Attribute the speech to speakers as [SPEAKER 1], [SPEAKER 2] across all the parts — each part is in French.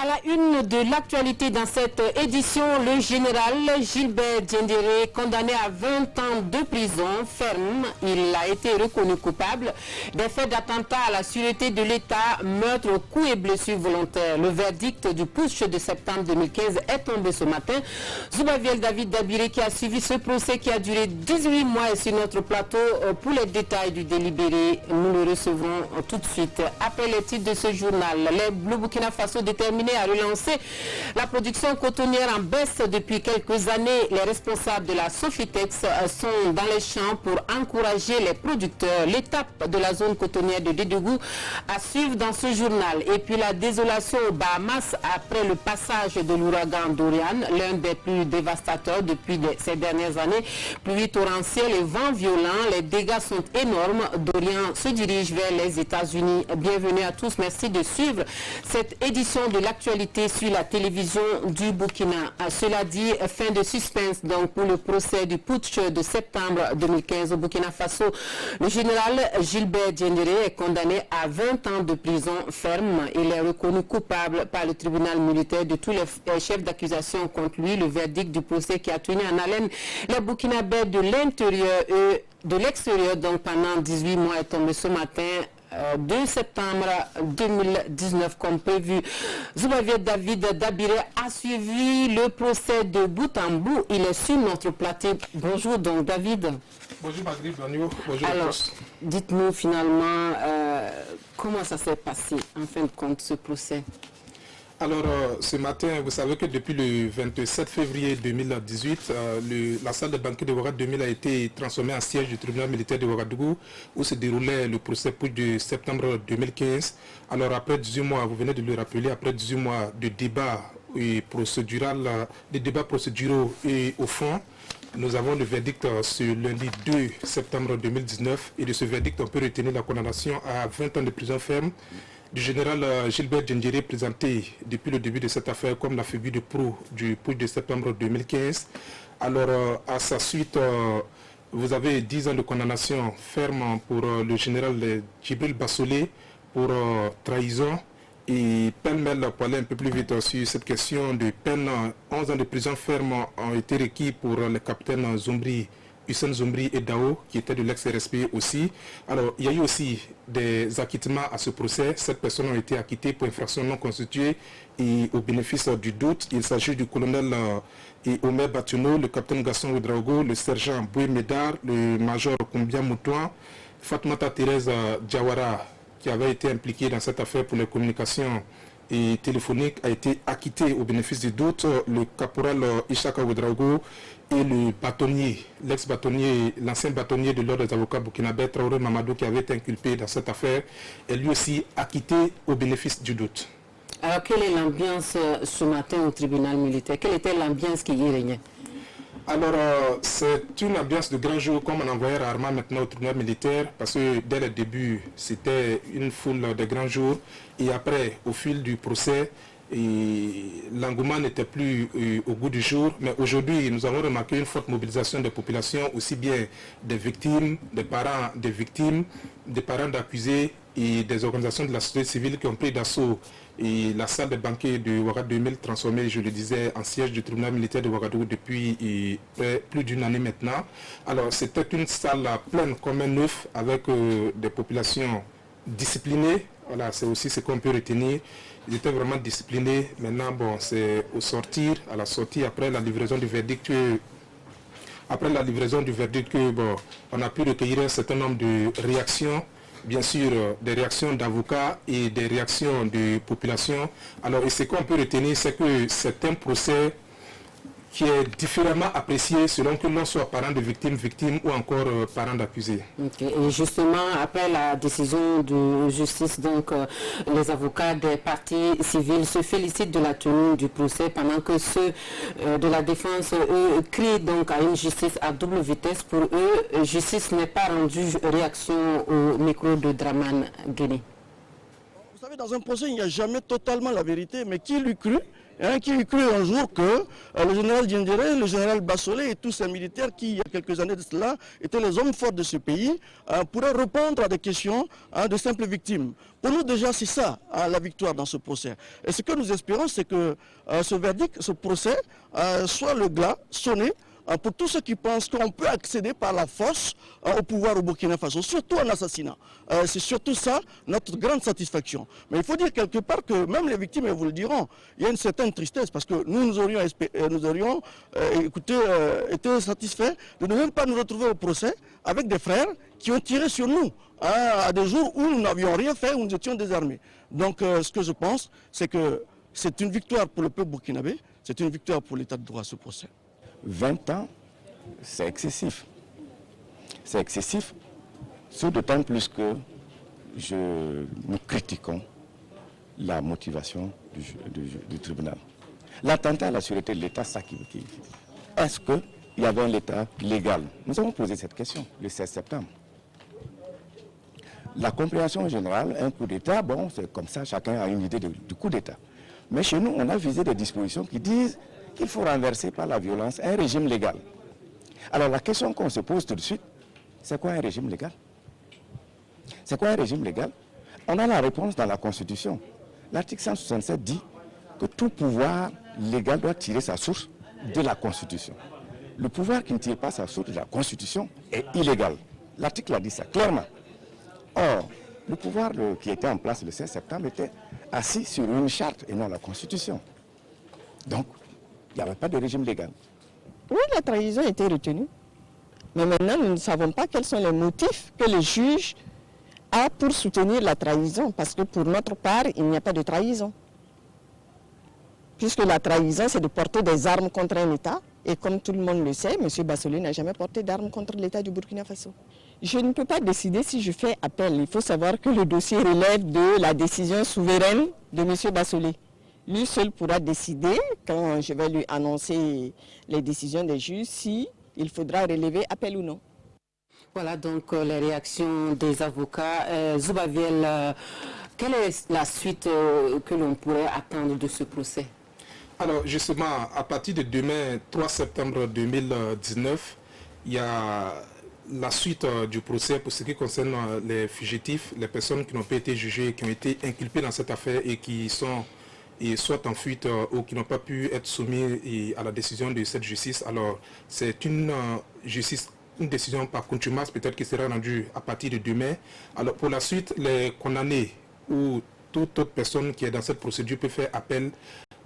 [SPEAKER 1] À la une de l'actualité dans cette édition, le général Gilbert Diendéré, condamné à 20 ans de prison ferme, il a été reconnu coupable des faits d'attentat à la sûreté de l'État, meurtre, coups et blessures volontaires. Le verdict du putsch de septembre 2015 est tombé ce matin. Zoubaviel David Dabiré qui a suivi ce procès qui a duré 18 mois est sur notre plateau. Pour les détails du délibéré, nous le recevrons tout de suite. Après les titres de ce journal, le Burkina Faso déterminé à relancer la production cotonnière en baisse depuis quelques années. Les responsables de la Sofitex sont dans les champs pour encourager les producteurs. L'étape de la zone cotonnière de Dédougou à suivre dans ce journal. Et puis la désolation aux Bahamas après le passage de l'ouragan Dorian, l'un des plus dévastateurs depuis ces dernières années. Pluie torrentielle et vents violents, les dégâts sont énormes. Dorian se dirige vers les États-Unis. Bienvenue à tous, merci de suivre cette édition de l'actualité sur la télévision du Burkina. Cela dit, fin de suspense donc pour le procès du putsch de septembre 2015 au Burkina Faso. Le général Gilbert Diendéré est condamné à 20 ans de prison ferme. Il est reconnu coupable par le tribunal militaire de tous les chefs d'accusation contre lui. Le verdict du procès qui a tenu en haleine les Burkinabés de l'intérieur et de l'extérieur donc pendant 18 mois est tombé ce matin 2 septembre 2019 comme prévu. Zoubavier David Dabiré a suivi le procès de bout en bout. Il est sur notre plateau. Bonjour donc David.
[SPEAKER 2] Bonjour Maghrib, bonjour
[SPEAKER 1] alors,
[SPEAKER 2] à tous.
[SPEAKER 1] Dites-nous finalement comment ça s'est passé en fin de compte ce procès.
[SPEAKER 2] Alors ce matin, vous savez que depuis le 27 février 2018, la salle de banquet de Ouagadougou 2000 a été transformée en siège du tribunal militaire de Ouagadougou où se déroulait le procès putsch de septembre 2015. Alors après 18 mois, vous venez de le rappeler, après 18 mois de débats procéduraux et au fond, nous avons le verdict ce lundi 2 septembre 2019 et de ce verdict on peut retenir la condamnation à 20 ans de prison ferme du général Gilbert Diendéré présenté depuis le début de cette affaire comme la figure de proue du putsch de septembre 2015. Alors à sa suite, vous avez 10 ans de condamnation ferme pour le général Djibril Bassolé pour trahison. Et pêle-mêle pour aller un peu plus vite sur cette question de peine, 11 ans de prison ferme ont été requis pour les capitaines Hussein Zombri et Dao, qui étaient de l'ex-RSP aussi. Alors, il y a eu aussi des acquittements à ce procès. 7 personnes ont été acquittées pour infraction non constituée et au bénéfice du doute. Il s'agit du colonel Omer Batuno, le capitaine Gaston Ouedraogo, le sergent Boué Médard, le major Koumbia Moutouan, Fatmata Thérèse Diawara, qui avait été impliqué dans cette affaire pour les communications et téléphoniques, a été acquitté au bénéfice du doute. Le caporal Ishaka Ouedraogo et le bâtonnier, l'ex-bâtonnier, l'ancien bâtonnier de l'ordre des avocats burkinabé, Traoré Mamadou, qui avait été inculpé dans cette affaire, est lui aussi acquitté au bénéfice du doute.
[SPEAKER 1] Alors, quelle est l'ambiance ce matin au tribunal militaire? Quelle était l'ambiance qui y régnait?
[SPEAKER 2] Alors, c'est une ambiance de grand jour, comme on en voyait rarement maintenant au tribunal militaire, parce que dès le début, c'était une foule de grands jours. Et après, au fil du procès, l'engouement n'était plus au goût du jour. Mais aujourd'hui, nous avons remarqué une forte mobilisation des populations, aussi bien des victimes, des parents des victimes, des parents d'accusés et des organisations de la société civile qui ont pris d'assaut et la salle de banquet de Ouagadougou 2000 transformée, je le disais, en siège du tribunal militaire de Ouagadougou depuis plus d'une année maintenant. Alors c'était une salle pleine comme un œuf avec des populations disciplinées. Voilà, c'est aussi ce qu'on peut retenir. Ils étaient vraiment disciplinés. Maintenant, bon, c'est à la sortie, après la livraison du verdict, bon, on a pu recueillir un certain nombre de réactions. Bien sûr, des réactions d'avocats et des réactions de population. Alors, et ce qu'on peut retenir, c'est que c'est un procès qui est différemment apprécié selon que l'on soit parent de victime ou encore parent d'accusé.
[SPEAKER 1] Okay. Et justement, après la décision de justice, donc les avocats des partis civils se félicitent de la tenue du procès pendant que ceux de la défense, eux, crient donc à une justice à double vitesse. Pour eux, justice n'est pas rendue. Réaction au micro de Draman Guéné.
[SPEAKER 3] Vous savez, dans un procès, il n'y a jamais totalement la vérité, mais qui l'eût cru qui eût cru un jour que le général Diendéré, le général Bassolé et tous ces militaires qui, il y a quelques années de cela, étaient les hommes forts de ce pays, pourraient répondre à des questions de simples victimes. Pour nous déjà, c'est ça, la victoire dans ce procès. Et ce que nous espérons, c'est que ce verdict, ce procès, soit le glas sonné pour tous ceux qui pensent qu'on peut accéder par la force au pouvoir au Burkina Faso, surtout en assassinat. C'est surtout ça notre grande satisfaction. Mais il faut dire quelque part que même les victimes, elles vous le diront, il y a une certaine tristesse parce que nous aurions été satisfaits de ne même pas nous retrouver au procès avec des frères qui ont tiré sur nous à des jours où nous n'avions rien fait, où nous étions désarmés. Donc ce que je pense, c'est que c'est une victoire pour le peuple burkinabé, c'est une victoire pour l'état de droit ce procès.
[SPEAKER 4] 20 ans, c'est excessif. C'est excessif, d'autant plus que nous critiquons la motivation du tribunal. L'attentat à la sûreté de l'État, ça qui est-ce qu'il y avait un État légal? Nous avons posé cette question le 16 septembre. La compréhension générale, un coup d'État, bon, c'est comme ça, chacun a une idée du coup d'État. Mais chez nous, on a visé des dispositions qui disent qu'il faut renverser par la violence un régime légal. Alors la question qu'on se pose tout de suite, c'est quoi un régime légal? C'est quoi un régime légal? On a la réponse dans la Constitution. L'article 167 dit que tout pouvoir légal doit tirer sa source de la Constitution. Le pouvoir qui ne tire pas sa source de la Constitution est illégal. L'article a dit ça clairement. Or, le pouvoir qui était en place le 16 septembre était assis sur une charte et non la Constitution. Donc, il n'y avait pas de régime légal.
[SPEAKER 5] Oui, la trahison a été retenue. Mais maintenant, nous ne savons pas quels sont les motifs que le juge a pour soutenir la trahison. Parce que pour notre part, il n'y a pas de trahison. Puisque la trahison, c'est de porter des armes contre un État. Et comme tout le monde le sait, M. Bassolé n'a jamais porté d'armes contre l'État du Burkina Faso. Je ne peux pas décider si je fais appel. Il faut savoir que le dossier relève de la décision souveraine de M. Bassolé. Lui seul pourra décider, quand je vais lui annoncer les décisions des juges, si il faudra relever appel ou non.
[SPEAKER 1] Voilà donc les réactions des avocats. Zoubaviel, quelle est la suite que l'on pourrait attendre de ce procès?
[SPEAKER 2] Alors justement, à partir de demain, 3 septembre 2019, il y a la suite du procès pour ce qui concerne les fugitifs, les personnes qui n'ont pas été jugées, qui ont été inculpées dans cette affaire et qui sont soit en fuite ou qui n'ont pas pu être soumis à la décision de cette justice. Alors c'est une décision par contumace peut-être qui sera rendue à partir de demain. Alors pour la suite, les condamnés ou toute autre personne qui est dans cette procédure peut faire appel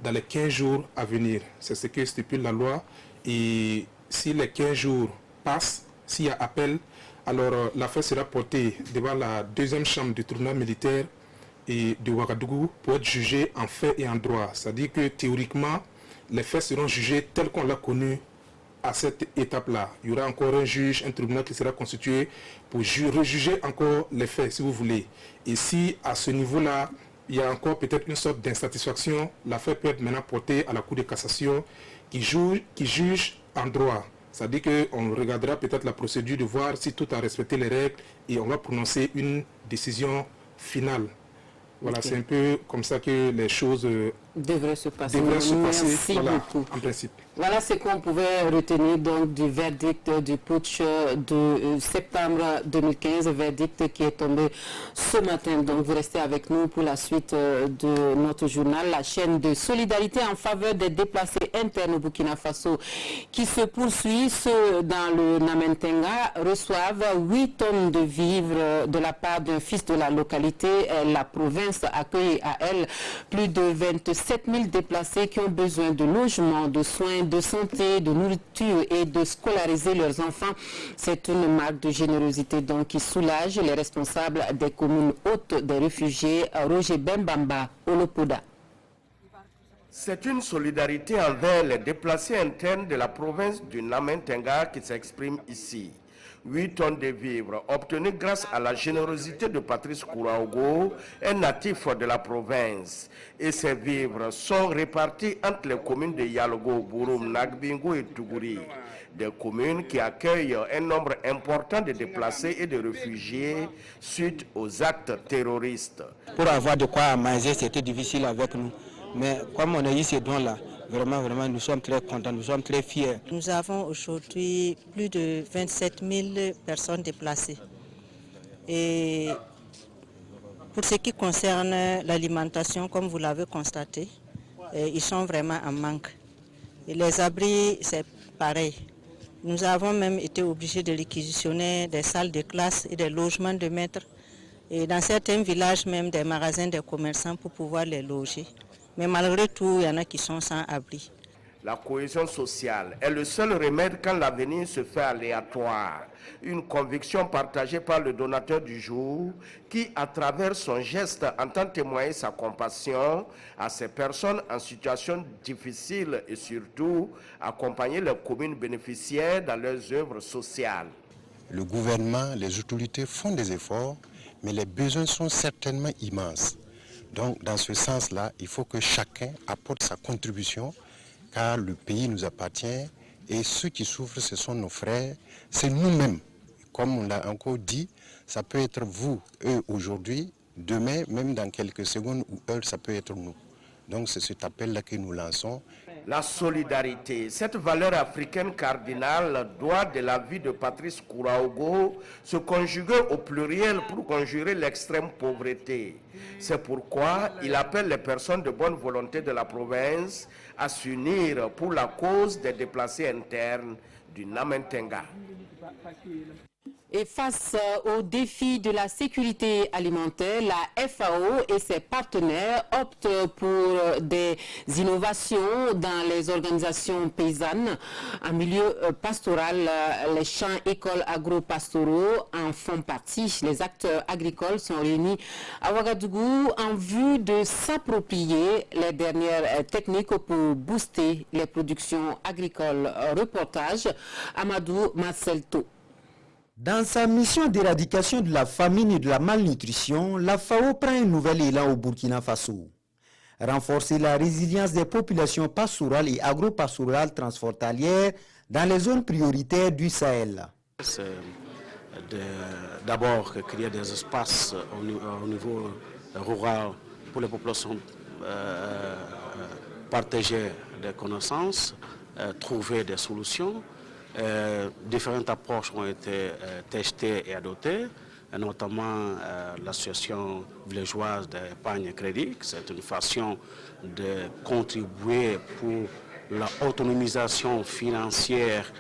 [SPEAKER 2] dans les 15 jours à venir. C'est ce que stipule la loi. Et si les 15 jours passent, s'il y a appel, alors l'affaire sera portée devant la deuxième chambre du tribunal militaire et de Ouagadougou pour être jugée en fait et en droit. C'est-à-dire que théoriquement, les faits seront jugés tels qu'on l'a connu à cette étape-là. Il y aura encore un juge, un tribunal qui sera constitué pour rejuger encore les faits, si vous voulez. Et si à ce niveau-là, il y a encore peut-être une sorte d'insatisfaction, l'affaire peut être maintenant portée à la Cour de cassation qui juge en droit. C'est-à-dire qu'on regardera peut-être la procédure de voir si tout a respecté les règles et on va prononcer une décision finale. Voilà, okay. C'est un peu comme ça que les choses
[SPEAKER 1] devraient se passer.
[SPEAKER 2] Merci voilà,
[SPEAKER 1] beaucoup.
[SPEAKER 2] En principe.
[SPEAKER 1] Voilà ce qu'on pouvait retenir donc du verdict du putsch de septembre 2015, verdict qui est tombé ce matin. Donc vous restez avec nous pour la suite de notre journal. La chaîne de solidarité en faveur des déplacés internes au Burkina Faso qui se poursuit. Ceux dans le Namentenga reçoivent 8 tonnes de vivres de la part d'un fils de la localité. La province accueille à elle plus de 27 000 déplacés qui ont besoin de logement, de soins, de santé, de nourriture et de scolariser leurs enfants. C'est une marque de générosité donc qui soulage les responsables des communes hôtes des réfugiés. Roger Bembamba, Olopoda.
[SPEAKER 6] C'est une solidarité envers les déplacés internes de la province du Namentenga qui s'exprime ici. 8 tonnes de vivres obtenues grâce à la générosité de Patrice Kouraogo, un natif de la province. Et ces vivres sont répartis entre les communes de Yalogo, Bouroum, Nagbingo et Tougouri. Des communes qui accueillent un nombre important de déplacés et de réfugiés suite aux actes terroristes.
[SPEAKER 7] Pour avoir de quoi manger, c'était difficile avec nous. Mais comme on a eu ces dons-là, vraiment, nous sommes très contents, nous sommes très fiers.
[SPEAKER 8] Nous avons aujourd'hui plus de 27 000 personnes déplacées. Et pour ce qui concerne l'alimentation, comme vous l'avez constaté, ils sont vraiment en manque. Et les abris, c'est pareil. Nous avons même été obligés de réquisitionner des salles de classe et des logements de maîtres. Et dans certains villages, même des magasins des commerçants pour pouvoir les loger. Mais malgré tout, il y en a qui sont sans abri.
[SPEAKER 6] La cohésion sociale est le seul remède quand l'avenir se fait aléatoire. Une conviction partagée par le donateur du jour qui, à travers son geste, entend témoigner sa compassion à ces personnes en situation difficile et surtout accompagner les communes bénéficiaires dans leurs œuvres sociales.
[SPEAKER 9] Le gouvernement, les autorités font des efforts, mais les besoins sont certainement immenses. Donc, dans ce sens-là, il faut que chacun apporte sa contribution, car le pays nous appartient et ceux qui souffrent, ce sont nos frères, c'est nous-mêmes. Comme on l'a encore dit, ça peut être vous, eux, aujourd'hui, demain, même dans quelques secondes ou heures, ça peut être nous. Donc, c'est cet appel-là que nous lançons.
[SPEAKER 6] La solidarité, cette valeur africaine cardinale, doit de la vie de Patrice Kouraogo se conjuguer au pluriel pour conjurer l'extrême pauvreté. C'est pourquoi il appelle les personnes de bonne volonté de la province à s'unir pour la cause des déplacés internes du Namentenga.
[SPEAKER 1] Et face aux défis de la sécurité alimentaire, la FAO et ses partenaires optent pour des innovations dans les organisations paysannes. En milieu pastoral, les champs écoles agro-pastoraux en font partie. Les acteurs agricoles sont réunis à Ouagadougou en vue de s'approprier les dernières techniques pour booster les productions agricoles. Reportage Amadou Marcelto.
[SPEAKER 10] Dans sa mission d'éradication de la famine et de la malnutrition, la FAO prend un nouvel élan au Burkina Faso. Renforcer la résilience des populations pastorales et agro-pastorales transfrontalières dans les zones prioritaires du Sahel.
[SPEAKER 11] C'est d'abord créer des espaces au niveau rural pour les populations, partager des connaissances, trouver des solutions. Différentes approches ont été testées et adoptées, notamment l'association villageoise d'épargne et crédit. C'est une façon de contribuer pour l'autonomisation financière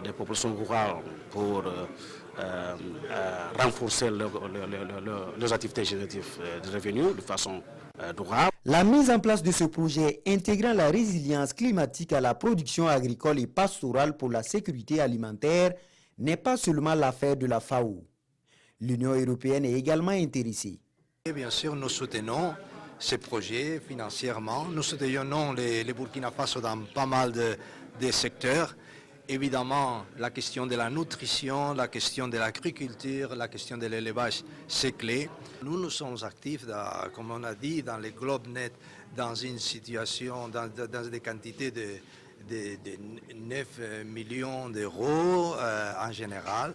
[SPEAKER 11] des populations rurales pour renforcer leurs activités génératives de revenus de façon durable.
[SPEAKER 10] La mise en place de ce projet intégrant la résilience climatique à la production agricole et pastorale pour la sécurité alimentaire n'est pas seulement l'affaire de la FAO. L'Union européenne est également intéressée.
[SPEAKER 12] Et bien sûr, nous soutenons ces projets financièrement. Nous soutenons les Burkina Faso dans pas mal de secteurs. Évidemment, la question de la nutrition, la question de l'agriculture, la question de l'élevage, c'est clé. Nous sommes actifs, comme on a dit, dans les GlobeNet, dans une situation, dans des quantités de 9 millions d'euros en général,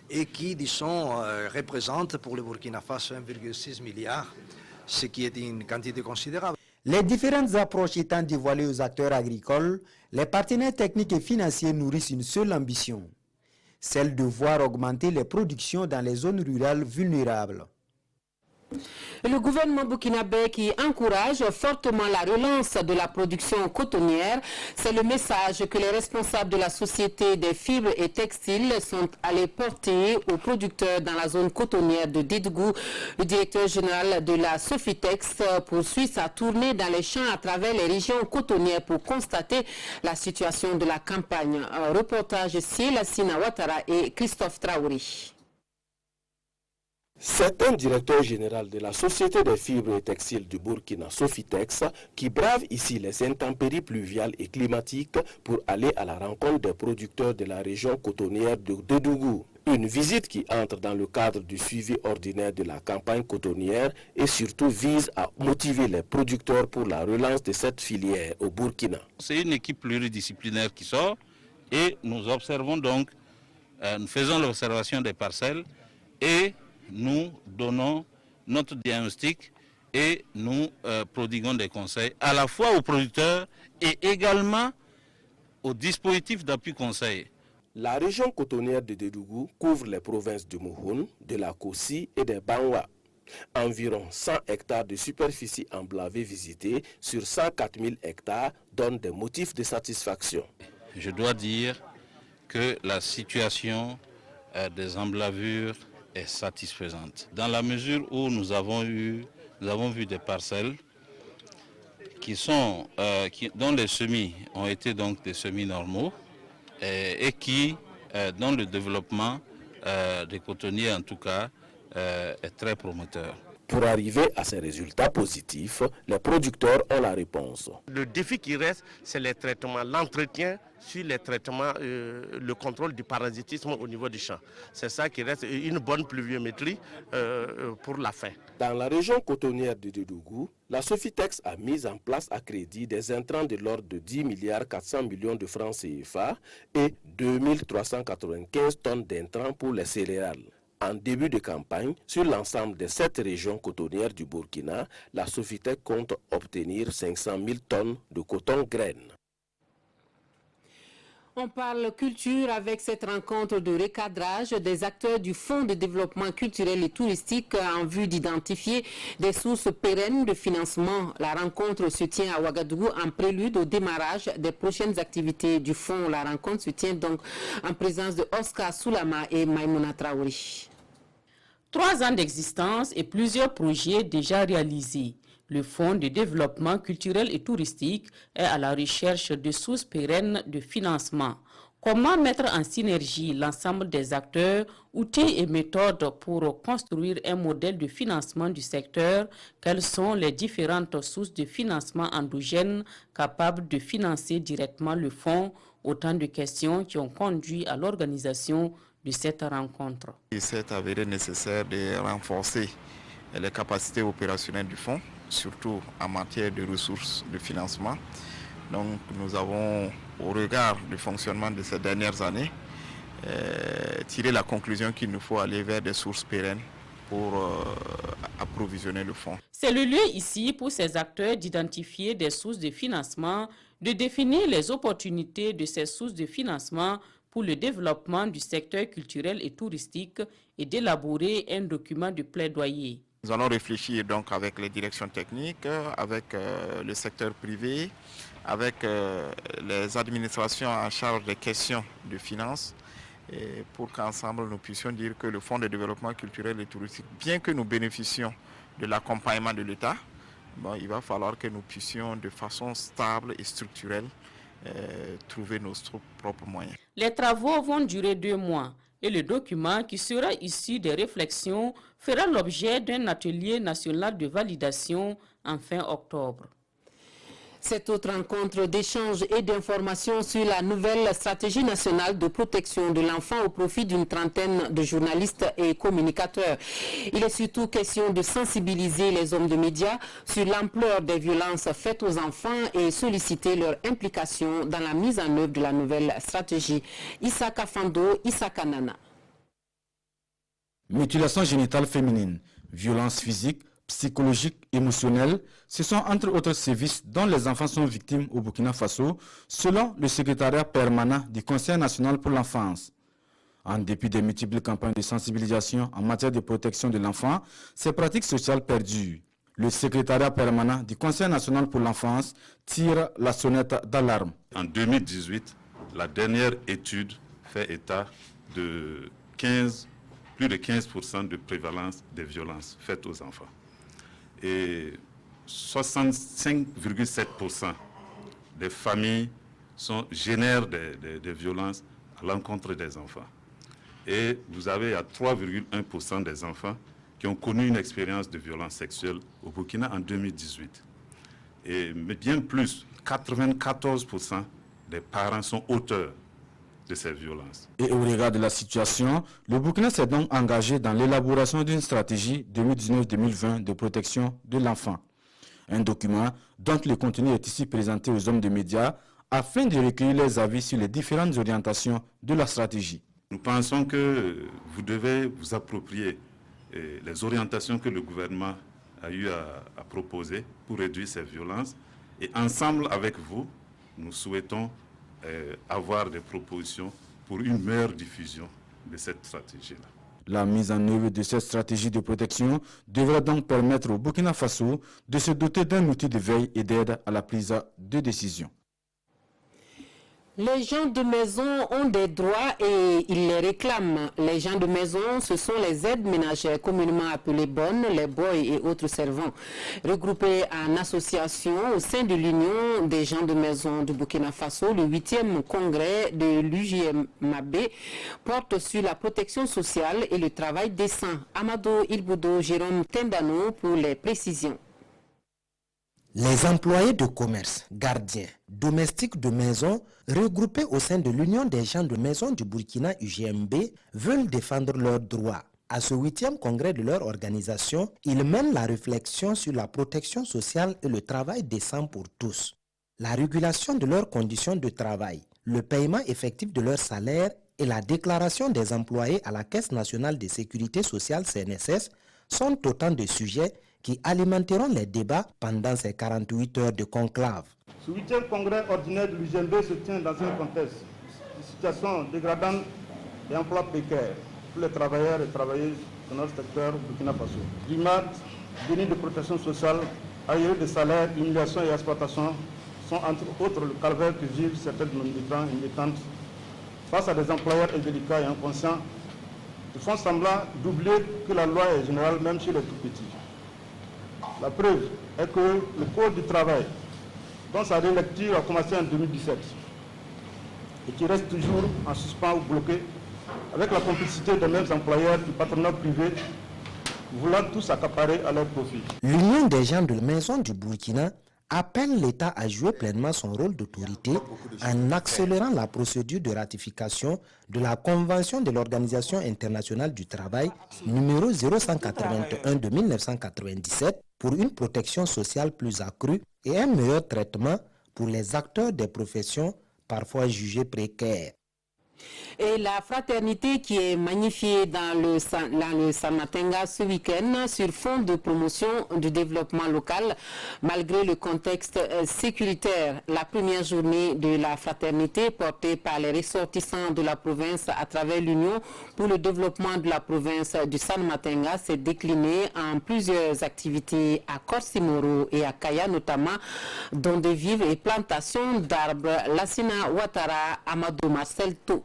[SPEAKER 12] et qui, disons, représentent pour le Burkina Faso 1,6 milliard, ce qui est une quantité considérable.
[SPEAKER 10] Les différentes approches étant dévoilées aux acteurs agricoles, les partenaires techniques et financiers nourrissent une seule ambition, celle de voir augmenter les productions dans les zones rurales vulnérables.
[SPEAKER 1] Le gouvernement burkinabé qui encourage fortement la relance de la production cotonnière, c'est le message que les responsables de la Société des fibres et textiles sont allés porter aux producteurs dans la zone cotonnière de Dédougou. Le directeur général de la Sofitex poursuit sa tournée dans les champs à travers les régions cotonnières pour constater la situation de la campagne. Un reportage Lassina Ouattara et Christophe Traoré.
[SPEAKER 13] C'est un directeur général de la Société des fibres et textiles du Burkina, Sofitex, qui brave ici les intempéries pluviales et climatiques pour aller à la rencontre des producteurs de la région cotonnière de Dédougou. Une visite qui entre dans le cadre du suivi ordinaire de la campagne cotonnière et surtout vise à motiver les producteurs pour la relance de cette filière au Burkina.
[SPEAKER 14] C'est une équipe pluridisciplinaire qui sort et nous observons donc, nous faisons l'observation des parcelles et nous donnons notre diagnostic et nous prodiguons des conseils à la fois aux producteurs et également aux dispositifs d'appui conseil.
[SPEAKER 13] La région cotonnière de Dédougou couvre les provinces de Mouhoun, de la Kossi et de Bangwa. Environ 100 hectares de superficie emblavée visitée sur 104 000 hectares donnent des motifs de satisfaction.
[SPEAKER 14] Je dois dire que la situation des emblavures est satisfaisante. Dans la mesure où nous avons vu des parcelles dont les semis ont été donc des semis normaux et qui, dont le développement des cotonniers en tout cas, est très prometteur.
[SPEAKER 13] Pour arriver à ces résultats positifs, les producteurs ont la réponse.
[SPEAKER 6] Le défi qui reste, c'est les traitements, l'entretien sur les traitements, le contrôle du parasitisme au niveau du champ. C'est ça qui reste, une bonne pluviométrie pour la fin.
[SPEAKER 13] Dans la région cotonnière de Dédougou, la Sofitex a mis en place à crédit des intrants de l'ordre de 10 milliards 400 millions de francs CFA et 2395 tonnes d'intrants pour les céréales. En début de campagne, sur l'ensemble des 7 régions cotonnières du Burkina, la Sofitec compte obtenir 500 000 tonnes de coton graines.
[SPEAKER 1] On parle culture avec cette rencontre de recadrage des acteurs du Fonds de développement culturel et touristique en vue d'identifier des sources pérennes de financement. La rencontre se tient à Ouagadougou en prélude au démarrage des prochaines activités du Fonds. La rencontre se tient donc en présence de Oscar Soulama et Maïmouna Traoré.
[SPEAKER 15] 3 ans d'existence et plusieurs projets déjà réalisés. Le Fonds de développement culturel et touristique est à la recherche de sources pérennes de financement. Comment mettre en synergie l'ensemble des acteurs, outils et méthodes pour construire un modèle de financement du secteur? Quelles sont les différentes sources de financement endogènes capables de financer directement le fonds? Autant de questions qui ont conduit à l'organisation de cette rencontre.
[SPEAKER 16] Il s'est avéré nécessaire de renforcer les capacités opérationnelles du fonds, surtout en matière de ressources de financement. Donc nous avons, au regard du fonctionnement de ces dernières années, tiré la conclusion qu'il nous faut aller vers des sources pérennes pour approvisionner le fonds.
[SPEAKER 15] C'est le lieu ici pour ces acteurs d'identifier des sources de financement, de définir les opportunités de ces sources de financement pour le développement du secteur culturel et touristique et d'élaborer un document de plaidoyer.
[SPEAKER 16] Nous allons réfléchir donc avec les directions techniques, avec le secteur privé, avec les administrations en charge des questions de finances, et pour qu'ensemble nous puissions dire que le Fonds de développement culturel et touristique, bien que nous bénéficions de l'accompagnement de l'État, il va falloir que nous puissions de façon stable et structurelle trouver nos propres moyens.
[SPEAKER 15] Les travaux vont durer 2 mois et le document qui sera issu des réflexions fera l'objet d'un atelier national de validation en fin octobre.
[SPEAKER 1] Cette autre rencontre d'échange et d'information sur la nouvelle stratégie nationale de protection de l'enfant au profit d'une trentaine de journalistes et communicateurs. Il est surtout question de sensibiliser les hommes de médias sur l'ampleur des violences faites aux enfants et solliciter leur implication dans la mise en œuvre de la nouvelle stratégie. Issaka Fando, Issaka Nana.
[SPEAKER 17] Mutilation génitale féminine, violence physique, psychologique, émotionnelle, ce sont entre autres sévices dont les enfants sont victimes au Burkina Faso, selon le secrétariat permanent du Conseil national pour l'enfance. En dépit des multiples campagnes de sensibilisation en matière de protection de l'enfant, ces pratiques sociales perdurent. Le secrétariat permanent du Conseil national pour l'enfance tire la sonnette d'alarme.
[SPEAKER 18] En 2018, la dernière étude fait état de plus de 15% de prévalence des violences faites aux enfants. Et 65,7% des familles génèrent des violences à l'encontre des enfants. Et vous avez à 3,1% des enfants qui ont connu une expérience de violence sexuelle au Burkina en 2018. Mais bien plus, 94% des parents sont auteurs de ces violences.
[SPEAKER 17] Et au regard de la situation, le Burkina s'est donc engagé dans l'élaboration d'une stratégie 2019-2020 de protection de l'enfant. Un document dont le contenu est ici présenté aux hommes de médias afin de recueillir les avis sur les différentes orientations de la stratégie.
[SPEAKER 18] Nous pensons que vous devez vous approprier les orientations que le gouvernement a eu à proposer pour réduire ces violences. Et ensemble avec vous, nous souhaitons avoir des propositions pour une meilleure diffusion de cette stratégie-là.
[SPEAKER 17] La mise en œuvre de cette stratégie de protection devrait donc permettre au Burkina Faso de se doter d'un outil de veille et d'aide à la prise de décision.
[SPEAKER 1] Les gens de maison ont des droits et ils les réclament. Les gens de maison, ce sont les aides ménagères communément appelées bonnes, les boys et autres servants. Regroupés en association au sein de l'Union des gens de maison du Burkina Faso, le 8e congrès de l'UJMAB porte sur la protection sociale et le travail décent. Amadou Ilboudo, Jérôme Tendano pour les précisions.
[SPEAKER 19] Les employés de commerce, gardiens, domestiques de maison, regroupés au sein de l'Union des gens de maison du Burkina UGMB, veulent défendre leurs droits. À ce 8e congrès de leur organisation, ils mènent la réflexion sur la protection sociale et le travail décent pour tous. La régulation de leurs conditions de travail, le paiement effectif de leur salaire et la déclaration des employés à la Caisse nationale de sécurité sociale CNSS sont autant de sujets qui alimenteront les débats pendant ces 48 heures de conclave.
[SPEAKER 3] Ce 8e congrès ordinaire de l'UGMB se tient dans un contexte de situation dégradante et emploi précaire pour les travailleurs et travailleuses de notre secteur Burkina Faso. Climat, déni de protection sociale, arriérés de salaire, humiliation et exploitation sont entre autres le calvaire que vivent certains de nos militants et militantes face à des employeurs indélicats et inconscients qui font semblant d'oublier que la loi est générale même chez les tout-petits. La preuve est que le Code du travail, dont sa relecture a commencé en 2017 et qui reste toujours en suspens ou bloqué, avec la complicité des mêmes employeurs du patronat privé, voulant tous accaparer à leur profit.
[SPEAKER 19] L'Union des gens de maison du Burkina appelle l'État à jouer pleinement son rôle d'autorité en accélérant la procédure de ratification de la Convention de l'Organisation internationale du travail numéro 0181 de 1997 pour une protection sociale plus accrue et un meilleur traitement pour les acteurs des professions parfois jugées précaires.
[SPEAKER 1] Et la fraternité qui est magnifiée dans le Salmatenga ce week-end sur fond de promotion du développement local malgré le contexte sécuritaire. La première journée de la fraternité portée par les ressortissants de la province à travers l'Union pour le développement de la province du Salmatenga s'est déclinée en plusieurs activités à Korsimoro et à Kaya notamment, dont de vivres et plantations d'arbres. Lassina Ouattara, Amadou Marcel To.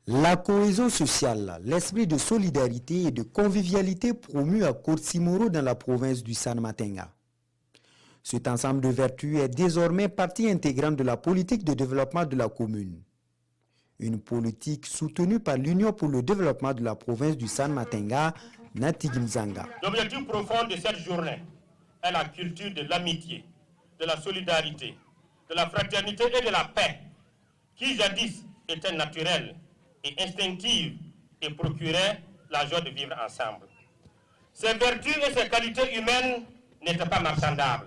[SPEAKER 10] La cohésion sociale, l'esprit de solidarité et de convivialité promu à Korsimoro dans la province du Salmatenga. Cet ensemble de vertus est désormais partie intégrante de la politique de développement de la commune. Une politique soutenue par l'Union pour le développement de la province du Salmatenga, Natigimzanga.
[SPEAKER 20] L'objectif profond de cette journée est la culture de l'amitié, de la solidarité, de la fraternité et de la paix, qui jadis était naturelle et instinctive et procurait la joie de vivre ensemble. Ces vertus et ces qualités humaines n'étaient pas marchandables.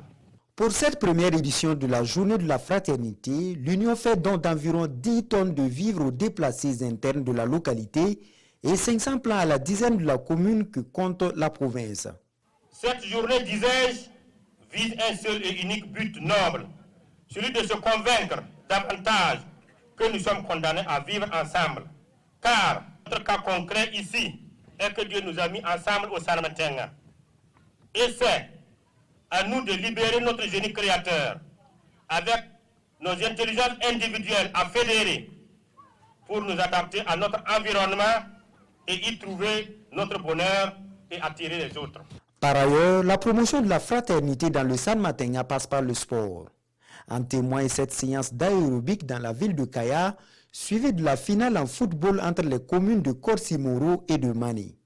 [SPEAKER 10] Pour cette première édition de la journée de la fraternité, l'Union fait don d'environ 10 tonnes de vivres aux déplacés internes de la localité et 500 plants à la dizaine de la commune que compte la province.
[SPEAKER 20] Cette journée, disais-je, vise un seul et unique but noble, celui de se convaincre davantage que nous sommes condamnés à vivre ensemble. Car notre cas concret ici est que Dieu nous a mis ensemble au Salmatenga. Et c'est à nous de libérer notre génie créateur avec nos intelligences individuelles à fédérer pour nous adapter à notre environnement et y trouver notre bonheur et attirer les autres.
[SPEAKER 10] Par ailleurs, la promotion de la fraternité dans le Salmatenga passe par le sport. En témoigne cette séance d'aérobic dans la ville de Kaya, suivie de la finale en football entre les communes de Korsimoro et de Mani.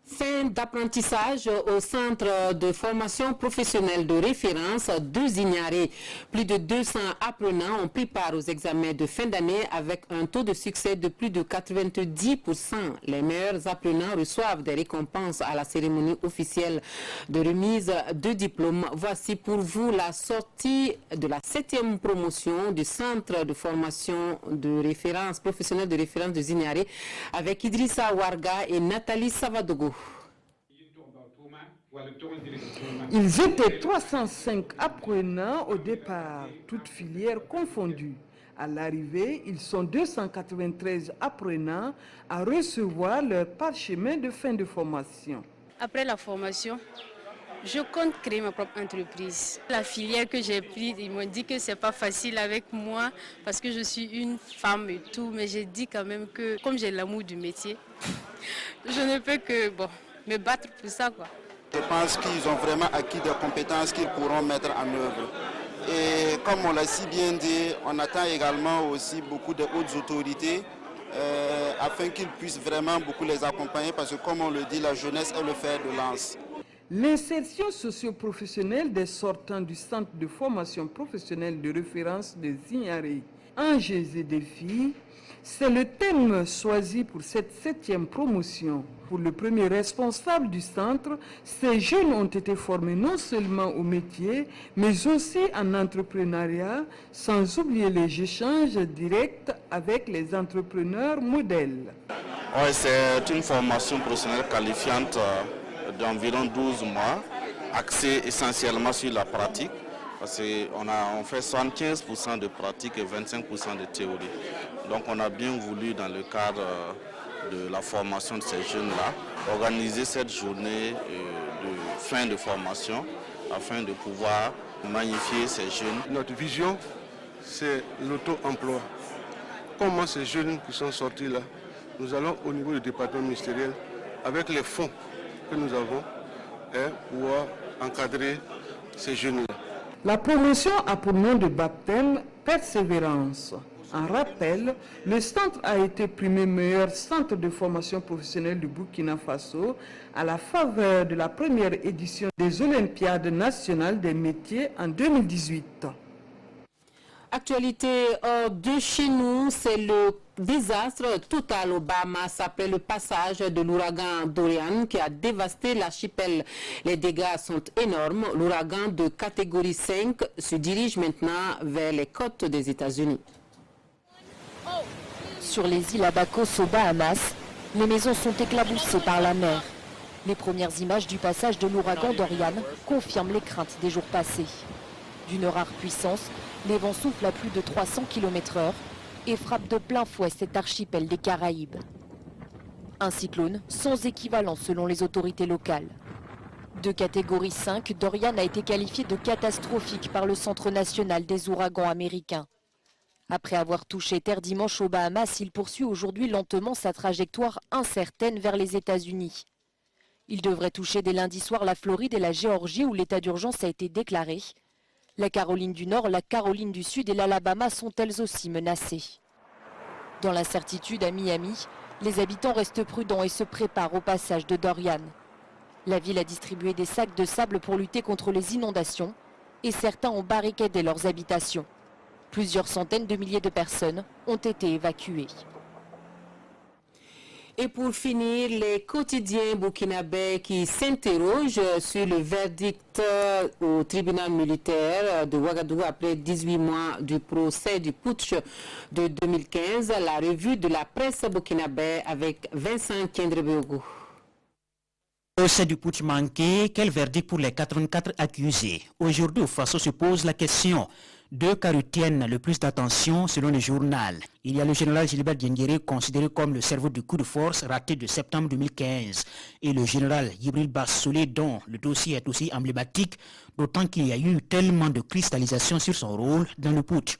[SPEAKER 1] Fin d'apprentissage au centre de formation professionnelle de référence de Zignaré. Plus de 200 apprenants ont pris part aux examens de fin d'année avec un taux de succès de plus de 90%. Les meilleurs apprenants reçoivent des récompenses à la cérémonie officielle de remise de diplôme. Voici pour vous la sortie de la 7e promotion du centre de formation de référence professionnelle de référence de Zignaré avec Idrissa Warga et Nathalie Savadogo.
[SPEAKER 21] Ils étaient 305 apprenants au départ, toutes filières confondues. À l'arrivée, ils sont 293 apprenants à recevoir leur parchemin de fin de formation.
[SPEAKER 22] Après la formation, je compte créer ma propre entreprise. La filière que j'ai prise, ils m'ont dit que ce n'est pas facile avec moi parce que je suis une femme et tout, mais j'ai dit quand même que comme j'ai l'amour du métier, je ne peux que me battre pour ça, quoi.
[SPEAKER 23] Je pense qu'ils ont vraiment acquis des compétences qu'ils pourront mettre en œuvre. Et comme on l'a si bien dit, on attend également aussi beaucoup de hautes autorités afin qu'ils puissent vraiment beaucoup les accompagner parce que comme on le dit, la jeunesse est le fer de lance.
[SPEAKER 21] L'insertion socio-professionnelle des sortants du centre de formation professionnelle de référence de Zignaré, Enjeux et défis, c'est le thème choisi pour cette 7e promotion. Pour le premier responsable du centre, ces jeunes ont été formés non seulement au métier, mais aussi en entrepreneuriat, sans oublier les échanges directs avec les entrepreneurs modèles.
[SPEAKER 24] Oui, c'est une formation professionnelle qualifiante d'environ 12 mois, axée essentiellement sur la pratique, parce qu'on fait 75% de pratique et 25% de théorie. Donc on a bien voulu, dans le cadre de la formation de ces jeunes-là, organiser cette journée de fin de formation afin de pouvoir magnifier ces jeunes.
[SPEAKER 25] Notre vision, c'est l'auto-emploi. Comment ces jeunes qui sont sortis là, nous allons au niveau du département ministériel, avec les fonds que nous avons, pouvoir encadrer ces jeunes-là.
[SPEAKER 21] La promotion a pour nom de baptême Persévérance. En rappel, le centre a été primé meilleur centre de formation professionnelle du Burkina Faso à la faveur de la première édition des Olympiades nationales des métiers en 2018.
[SPEAKER 1] Actualité de chez nous, c'est le désastre total aux Bahamas après le passage de l'ouragan Dorian qui a dévasté l'archipel. Les dégâts sont énormes. L'ouragan de catégorie 5 se dirige maintenant vers les côtes des États-Unis.
[SPEAKER 26] Sur les îles Abacos aux Bahamas, les maisons sont éclaboussées par la mer. Les premières images du passage de l'ouragan Dorian confirment les craintes des jours passés. D'une rare puissance, les vents soufflent à plus de 300 km/h et frappent de plein fouet cet archipel des Caraïbes. Un cyclone sans équivalent selon les autorités locales. De catégorie 5, Dorian a été qualifié de catastrophique par le Centre national des ouragans américains. Après avoir touché terre dimanche aux Bahamas, il poursuit aujourd'hui lentement sa trajectoire incertaine vers les États-Unis. Il devrait toucher dès lundi soir la Floride et la Géorgie où l'état d'urgence a été déclaré. La Caroline du Nord, la Caroline du Sud et l'Alabama sont elles aussi menacées. Dans l'incertitude à Miami, les habitants restent prudents et se préparent au passage de Dorian. La ville a distribué des sacs de sable pour lutter contre les inondations et certains ont barricadé leurs habitations. Plusieurs centaines de milliers de personnes ont été évacuées.
[SPEAKER 1] Et pour finir, les quotidiens burkinabés qui s'interrogent sur le verdict au tribunal militaire de Ouagadougou après 18 mois du procès du putsch de 2015, la revue de la presse burkinabé avec Vincent Kendrebeogo.
[SPEAKER 27] Procès du putsch manqué, quel verdict pour les 84 accusés? Aujourd'hui, au Faso se pose la question. Deux cas retiennent le plus d'attention selon le journal. Il y a le général Gilbert Diendéré considéré comme le cerveau du coup de force raté de septembre 2015 et le général Djibril Bassolé dont le dossier est aussi emblématique, d'autant qu'il y a eu tellement de cristallisation sur son rôle dans le putsch.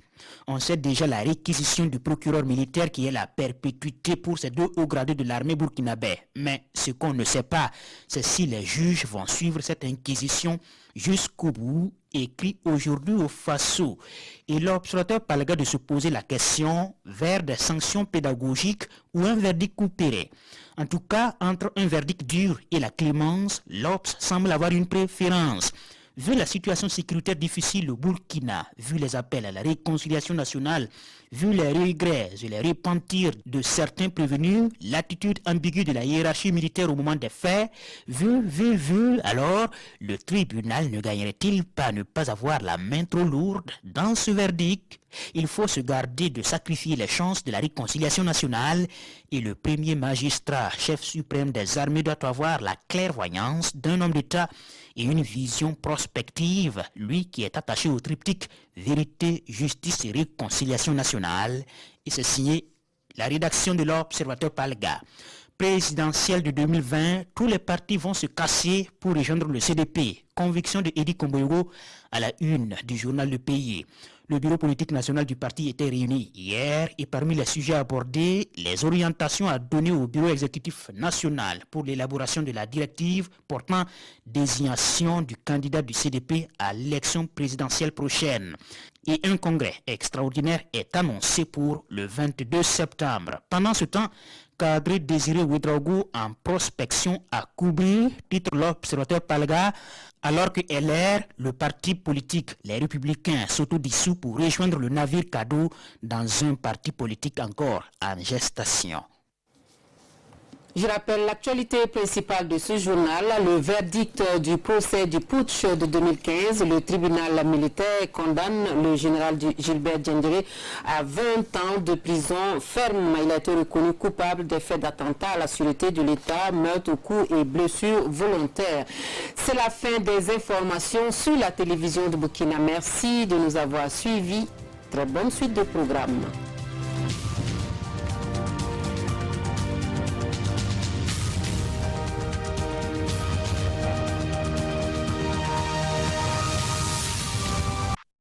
[SPEAKER 27] On sait déjà la réquisition du procureur militaire qui est la perpétuité pour ces deux hauts gradés de l'armée burkinabé. Mais ce qu'on ne sait pas, c'est si les juges vont suivre cette inquisition jusqu'au bout, écrit aujourd'hui au Faso. Et l'observateur parlera de se poser la question vers des sanctions pédagogiques ou un verdict coupéré. En tout cas, entre un verdict dur et la clémence, l'Obs semble avoir une préférence. Vu la situation sécuritaire difficile au Burkina, vu les appels à la réconciliation nationale, vu les regrets et les repentirs de certains prévenus, l'attitude ambiguë de la hiérarchie militaire au moment des faits, vu, alors le tribunal ne gagnerait-il pas à ne pas avoir la main trop lourde dans ce verdict? Il faut se garder de sacrifier les chances de la réconciliation nationale et le premier magistrat, chef suprême des armées, doit avoir la clairvoyance d'un homme d'État et une vision prospective, lui qui est attaché au triptyque vérité, justice et réconciliation nationale. Et c'est signé la rédaction de l'Observateur Palga. Présidentielle de 2020, tous les partis vont se casser pour rejoindre le CDP. Conviction de Edi Komboyogo à la une du journal Le Pays. Le bureau politique national du parti était réuni hier et parmi les sujets abordés, les orientations à donner au bureau exécutif national pour l'élaboration de la directive portant désignation du candidat du CDP à l'élection présidentielle prochaine. Et un congrès extraordinaire est annoncé pour le 22 septembre. Pendant ce temps, Cadre Désiré Ouedraogo en prospection à Koubri, titre l'Observateur Palga, alors que LR, le parti politique Les Républicains, s'autodissout pour rejoindre le navire cadeau dans un parti politique encore en gestation.
[SPEAKER 1] Je rappelle l'actualité principale de ce journal, le verdict du procès du putsch de 2015. Le tribunal militaire condamne le général Gilbert Diendéré à 20 ans de prison ferme. Il a été reconnu coupable des faits d'attentat à la sûreté de l'État, meurtre au cou et blessures volontaires. C'est la fin des informations sur la télévision de Burkina. Merci de nous avoir suivis. Très bonne suite de programme.